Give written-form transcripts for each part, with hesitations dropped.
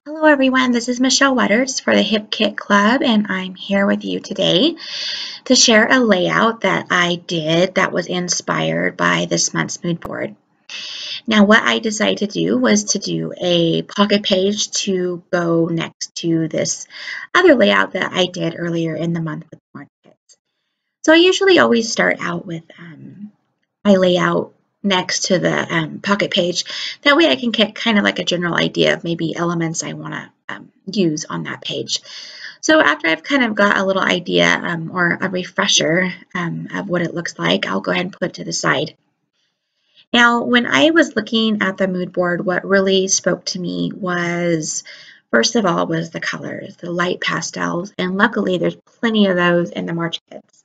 Hello everyone, this is Michelle Wedertz for the Hip Kit Club, and I'm here with you today to share a layout that I did that was inspired by this month's mood board. Now what I decided to do was to do a pocket page to go next to this other layout that I did earlier in the month with March kits. So I usually always start out with my layout next to the pocket page. That way I can get kind of like a general idea of maybe elements I want to use on that page. So after I've kind of got a little idea or a refresher of what it looks like, I'll go ahead and put it to the side. Now, when I was looking at the mood board, what really spoke to me was, first of all, was the colors, the light pastels, and luckily there's plenty of those in the March kits.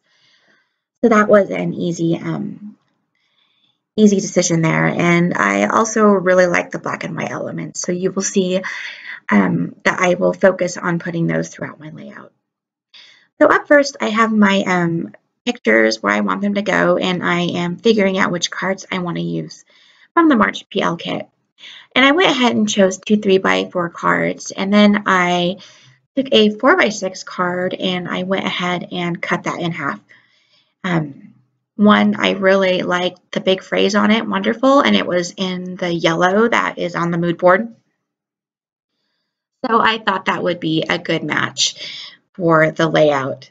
So that was an easy decision there. And I also really like the black and white elements. So you will see that I will focus on putting those throughout my layout. So up first, I have my pictures where I want them to go, and I am figuring out which cards I want to use from the March PL kit. And I went ahead and chose two 3x4 cards, and then I took a 4x6 card and I went ahead and cut that in half. One, I really liked the big phrase on it, wonderful, and it was in the yellow that is on the mood board. So I thought that would be a good match for the layout.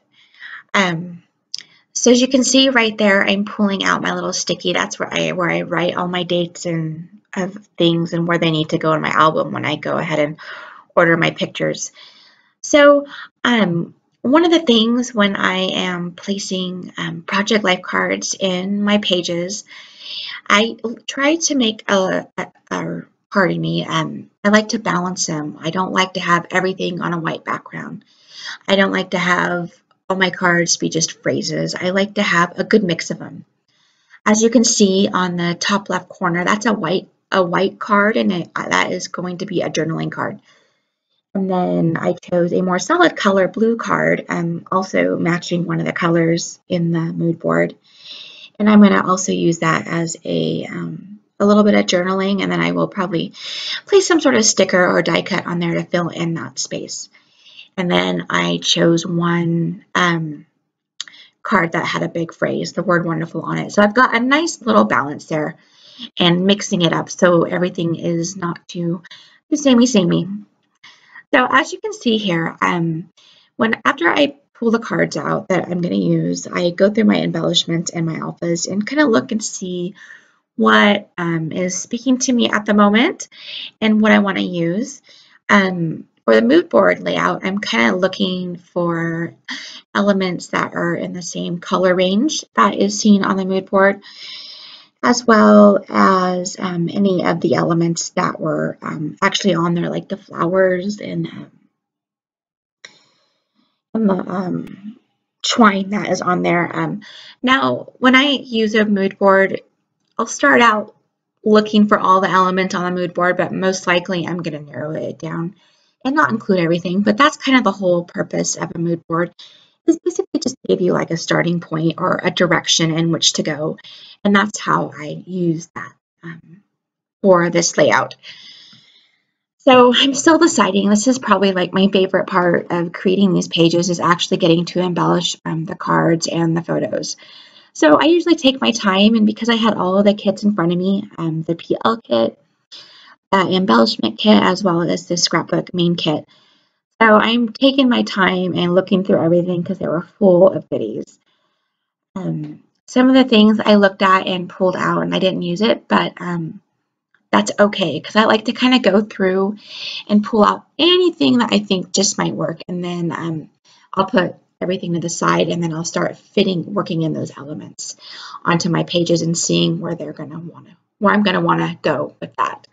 So as you can see right there, I'm pulling out my little sticky. That's where I write all my dates and of things and where they need to go in my album when I go ahead and order my pictures. So one of the things when I am placing project life cards in my pages, I try to make pardon me, I like to balance them. I don't like to have everything on a white background. I don't like to have all my cards be just phrases. I like to have a good mix of them. As you can see on the top left corner, that's a white card, and that is going to be a journaling card. And then I chose a more solid color blue card, also matching one of the colors in the mood board. And I'm going to also use that as a little bit of journaling, and then I will probably place some sort of sticker or die cut on there to fill in that space. And then I chose one card that had a big phrase, the word wonderful, on it. So I've got a nice little balance there and mixing it up so everything is not too samey. So as you can see here, after I pull the cards out that I'm going to use, I go through my embellishments and my alphas and kind of look and see what is speaking to me at the moment and what I want to use. For the mood board layout, I'm kind of looking for elements that are in the same color range that is seen on the mood board, as well as any of the elements that were actually on there, like the flowers and the twine that is on there. Now, when I use a mood board, I'll start out looking for all the elements on the mood board, but most likely I'm going to narrow it down and not include everything. But that's kind of the whole purpose of a mood board, is basically just to give you like a starting point or a direction in which to go. And that's how I use that for this layout. So I'm still deciding. This is probably like my favorite part of creating these pages, is actually getting to embellish the cards and the photos. So I usually take my time, and because I had all of the kits in front of me, the PL kit, embellishment kit, as well as the scrapbook main kit. So I'm taking my time and looking through everything because they were full of goodies. Some of the things I looked at and pulled out and I didn't use it, but that's okay, because I like to kind of go through and pull out anything that I think just might work, and then I'll put everything to the side, and then I'll start working in those elements onto my pages and seeing where I'm going to want to go with that.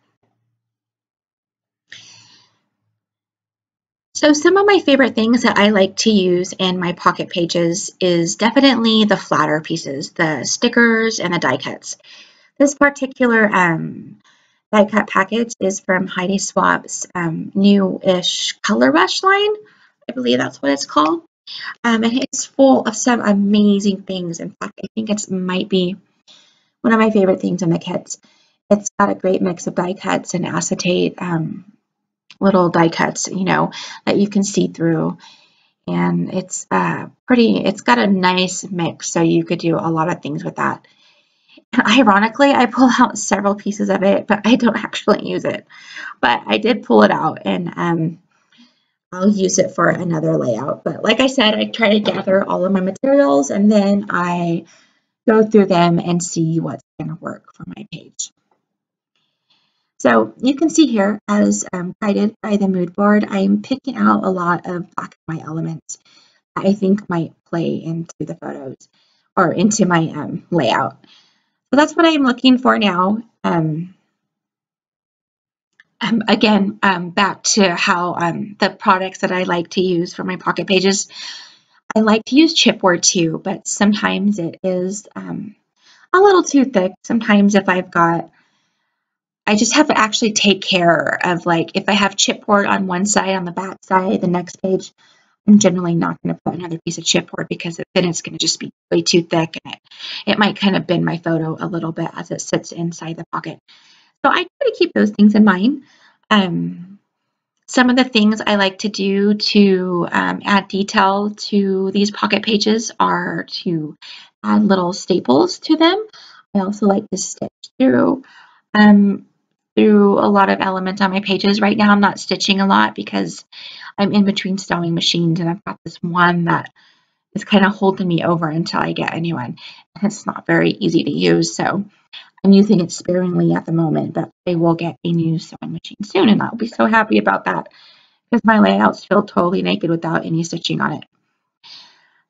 So some of my favorite things that I like to use in my pocket pages is definitely the flatter pieces, the stickers and the die cuts. This particular die cut package is from Heidi Swapp's new-ish Color Rush line. I believe that's what it's called. And it's full of some amazing things. In fact, I think it might be one of my favorite things in the kits. It's got a great mix of die cuts and acetate little die cuts, that you can see through. And it's it's got a nice mix, so you could do a lot of things with that. And ironically, I pull out several pieces of it, but I don't actually use it. But I did pull it out, and I'll use it for another layout. But like I said, I try to gather all of my materials, and then I go through them and see what's going to work for my page. So you can see here, as guided by the mood board, I'm picking out a lot of black and white elements that I think might play into the photos or into my layout. So that's what I'm looking for now. Again, back to how the products that I like to use for my pocket pages. I like to use chipboard too, but sometimes it is a little too thick. Sometimes if I just have to actually take care of, like, if I have chipboard on one side, on the back side, the next page, I'm generally not going to put another piece of chipboard because then it's going to just be way too thick, and it might kind of bend my photo a little bit as it sits inside the pocket. So I try to keep those things in mind. Some of the things I like to do to add detail to these pocket pages are to add little staples to them. I also like to stitch through a lot of elements on my pages. Right now I'm not stitching a lot because I'm in between sewing machines, and I've got this one that is kind of holding me over until I get a new one. And it's not very easy to use, so I'm using it sparingly at the moment, but I will get a new sewing machine soon, and I'll be so happy about that because my layouts feel totally naked without any stitching on it.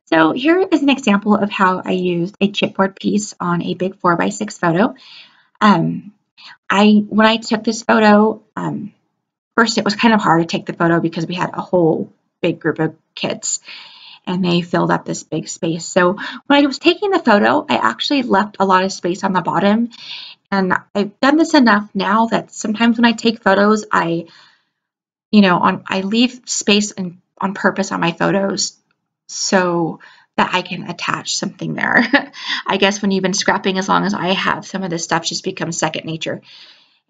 So here is an example of how I used a chipboard piece on a big 4x6 photo. When I took this photo, first it was kind of hard to take the photo because we had a whole big group of kids and they filled up this big space. So when I was taking the photo, I actually left a lot of space on the bottom. And I've done this enough now that sometimes when I take photos, I leave space on purpose on my photos so that I can attach something there. I guess when you've been scrapping as long as I have, some of this stuff just becomes second nature.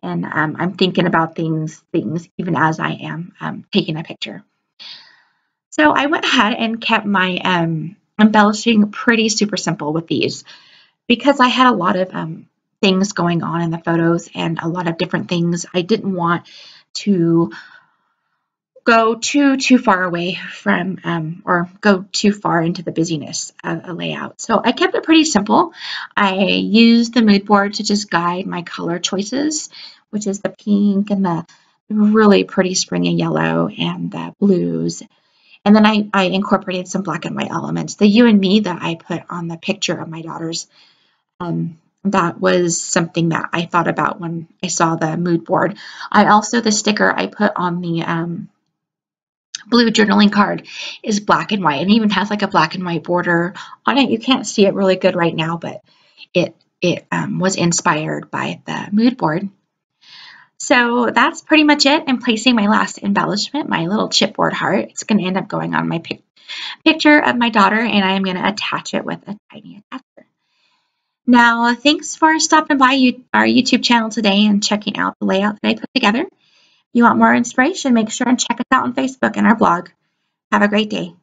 And I'm thinking about things even as I am taking a picture. So I went ahead and kept my embellishing pretty super simple with these because I had a lot of things going on in the photos and a lot of different things. I didn't want to go too far away from or go too far into the busyness of a layout. So I kept it pretty simple. I used the mood board to just guide my color choices, which is the pink and the really pretty springy yellow and the blues. And then I incorporated some black and white elements. The you and me that I put on the picture of my daughters, that was something that I thought about when I saw the mood board. The sticker I put on the blue journaling card is black and white, and even has like a black and white border on it. You can't see it really good right now, but it was inspired by the mood board. So that's pretty much it. I'm placing my last embellishment, my little chipboard heart. It's going to end up going on my picture of my daughter, and I'm going to attach it with a tiny attacher. Now, thanks for stopping by our YouTube channel today and checking out the layout that I put together. If you want more inspiration, make sure and check us out on Facebook and our blog. Have a great day.